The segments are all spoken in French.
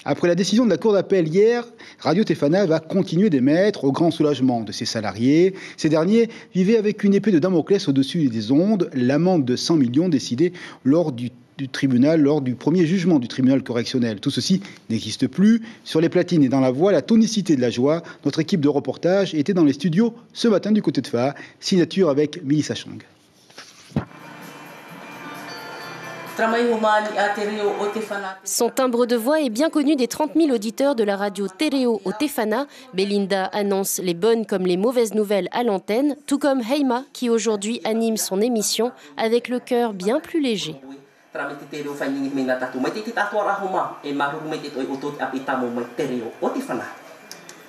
Après la décision de la Cour d'appel hier, Radio Tefana va continuer d'émettre au grand soulagement de ses salariés. Ces derniers vivaient avec une épée de Damoclès au-dessus des ondes, l'amende de 100 millions décidée lors du premier jugement du tribunal correctionnel. Tout ceci n'existe plus. Sur les platines et dans la voix, la tonicité de la joie. Notre équipe de reportage était dans les studios ce matin du côté de Fa. Signature avec Melissa Chang. Son timbre de voix est bien connu des 30 000 auditeurs de la radio Tereo au Tefana. Belinda annonce les bonnes comme les mauvaises nouvelles à l'antenne, tout comme Heima qui aujourd'hui anime son émission avec le cœur bien plus léger.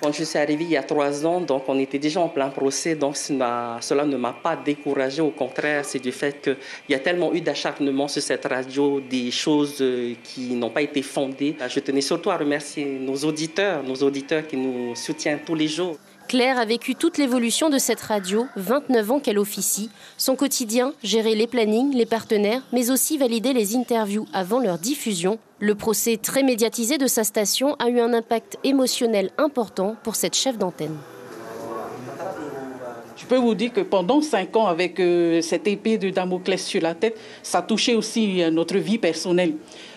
Quand je suis arrivée il y a 3 ans, donc on était déjà en plein procès, donc cela ne m'a pas découragée. Au contraire, c'est du fait qu'il y a tellement eu d'acharnement sur cette radio, des choses qui n'ont pas été fondées. Je tenais surtout à remercier nos auditeurs qui nous soutiennent tous les jours. Claire a vécu toute l'évolution de cette radio, 29 ans qu'elle officie. Son quotidien, gérer les plannings, les partenaires, mais aussi valider les interviews avant leur diffusion. Le procès très médiatisé de sa station a eu un impact émotionnel important pour cette chef d'antenne. Je peux vous dire que pendant 5 ans, avec cette épée de Damoclès sur la tête, ça touchait aussi notre vie personnelle.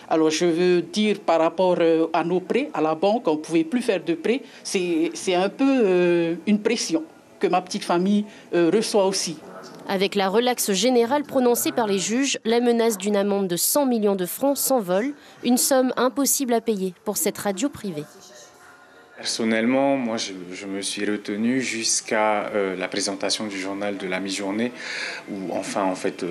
Alors je veux dire par rapport à nos prêts, à la banque, on ne pouvait plus faire de prêts. C'est un peu une pression que ma petite famille reçoit aussi. Avec la relaxe générale prononcée par les juges, la menace d'une amende de 100 millions de francs s'envole, une somme impossible à payer pour cette radio privée. Personnellement, moi, je me suis retenu jusqu'à la présentation du journal de la mi-journée où, enfin, en fait,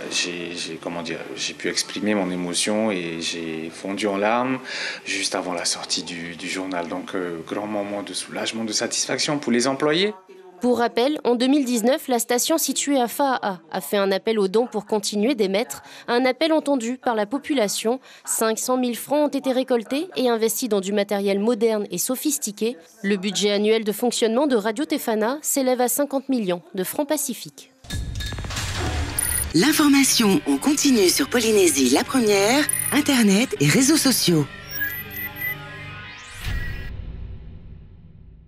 j'ai pu exprimer mon émotion et j'ai fondu en larmes juste avant la sortie du journal. Donc, grand moment de soulagement, de satisfaction pour les employés. Pour rappel, en 2019, la station située à Faa a fait un appel aux dons pour continuer d'émettre, un appel entendu par la population. 500 000 francs ont été récoltés et investis dans du matériel moderne et sophistiqué. Le budget annuel de fonctionnement de Radio Tefana s'élève à 50 millions de francs pacifiques. L'information en continu sur Polynésie la première, Internet et réseaux sociaux.